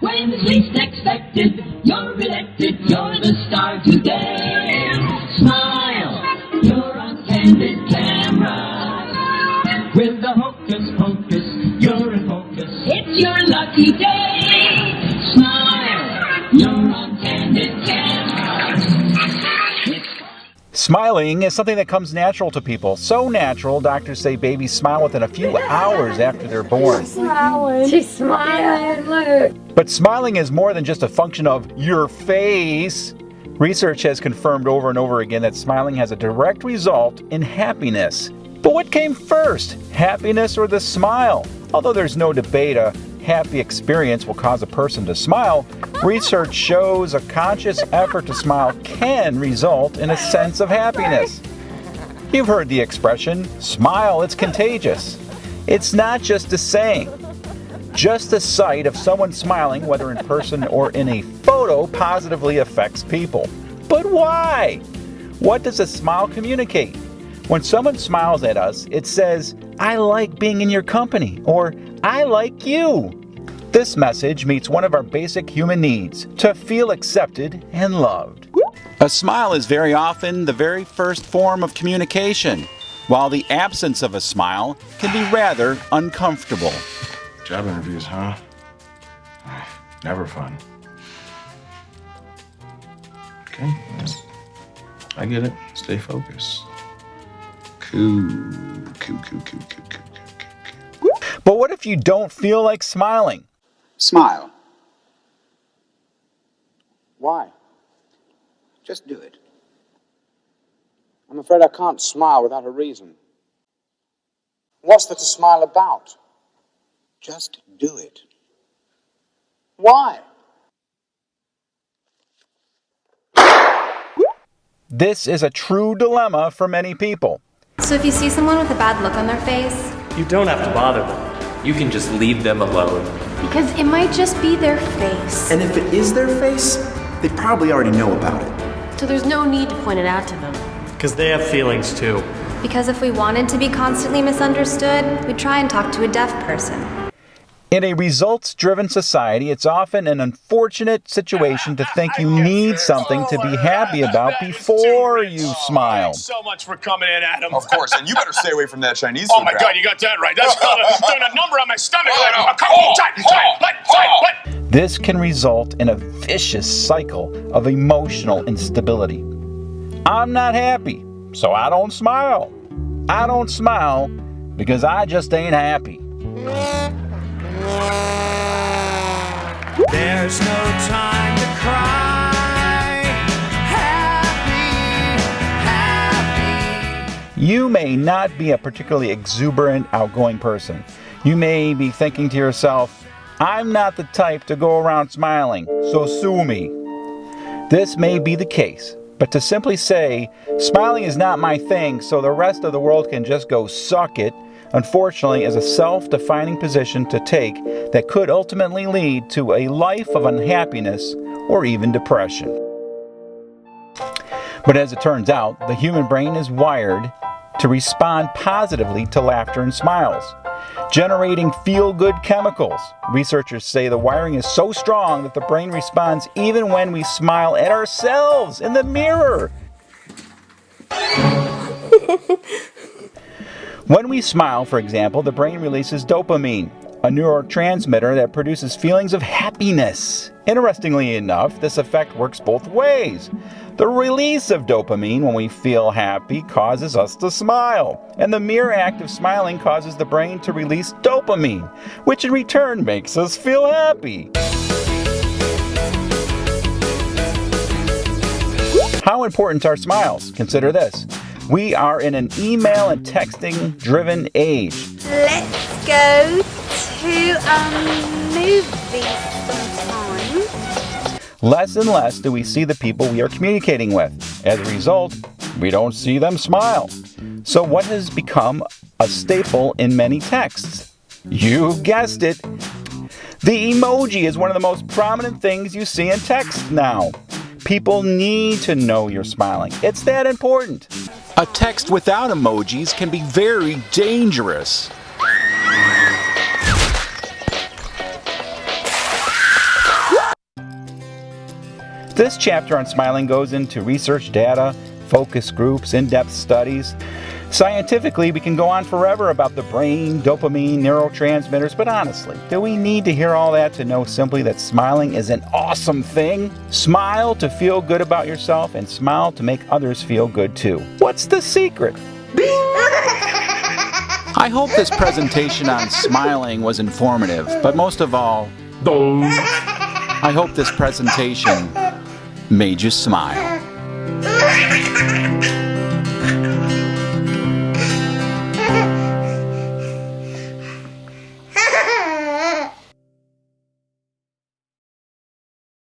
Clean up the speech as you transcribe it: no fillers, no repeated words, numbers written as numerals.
When it's least expected, you're elected, you're the star today. Smile, you're on candid camera. With the hocus pocus, you're in focus. It's your lucky day. Smile, you're on candid camera. Smiling is something that comes natural to people. So natural, doctors say babies smile within a few hours after they're born. She's smiling. Look. But smiling is more than just a function of your face. Research has confirmed over and over again that smiling has a direct result in happiness. But what came first, happiness or the smile? Although there's no debate a happy experience will cause a person to smile, research shows a conscious effort to smile can result in a sense of happiness. You've heard the expression, smile, it's contagious. It's not just a saying. Just the sight of someone smiling, whether in person or in a photo, positively affects people. But why? What does a smile communicate? When someone smiles at us, it says, I like being in your company, or I like you. This message meets one of our basic human needs, to feel accepted and loved. A smile is very often the very first form of communication, while the absence of a smile can be rather uncomfortable. Job interviews, huh? Never fun. Okay, I get it. Stay focused. Cool. But what if you don't feel like smiling? Smile. Why? Just do it. I'm afraid I can't smile without a reason. What's there to smile about? Just do it. Why? This is a true dilemma for many people. So if you see someone with a bad look on their face, you don't have to bother them. You can just leave them alone. Because it might just be their face. And if it is their face, they probably already know about it. So there's no need to point it out to them. Because they have feelings too. Because if we wanted to be constantly misunderstood, we'd try and talk to a deaf person. In a results-driven society, it's often an unfortunate situation to think you need something to be happy about before you smile. Thanks so much for coming in, Adam. Of course, and you better stay away from that Chinese Oh food my crowd. God, you got that right. That's doing a number on my stomach. This can result in a vicious cycle of emotional instability. I'm not happy, so I don't smile. I don't smile because I just ain't happy. There's no time to cry. Happy. You may not be a particularly exuberant, outgoing person. You may be thinking to yourself, I'm not the type to go around smiling, so sue me. This may be the case, but to simply say, smiling is not my thing, so the rest of the world can just go suck it, unfortunately, is a self-defining position to take that could ultimately lead to a life of unhappiness or even depression. But as it turns out, the human brain is wired to respond positively to laughter and smiles, generating feel-good chemicals. Researchers say the wiring is so strong that the brain responds even when we smile at ourselves in the mirror. When we smile, for example, the brain releases dopamine, a neurotransmitter that produces feelings of happiness. Interestingly enough, this effect works both ways. The release of dopamine when we feel happy causes us to smile, and the mere act of smiling causes the brain to release dopamine, which in return makes us feel happy. How important are smiles? Consider this. We are in an email and texting driven age. Let's go to a movie sometime. Less and less do we see the people we are communicating with. As a result, we don't see them smile. So what has become a staple in many texts? You guessed it. The emoji is one of the most prominent things you see in text now. People need to know you're smiling. It's that important. A text without emojis can be very dangerous. This chapter on smiling goes into research data, focus groups, in-depth studies. Scientifically, we can go on forever about the brain, dopamine, neurotransmitters, but honestly, do we need to hear all that to know simply that smiling is an awesome thing? Smile to feel good about yourself and smile to make others feel good too. What's the secret? I hope this presentation on smiling was informative, but most of all, I hope this presentation made you smile.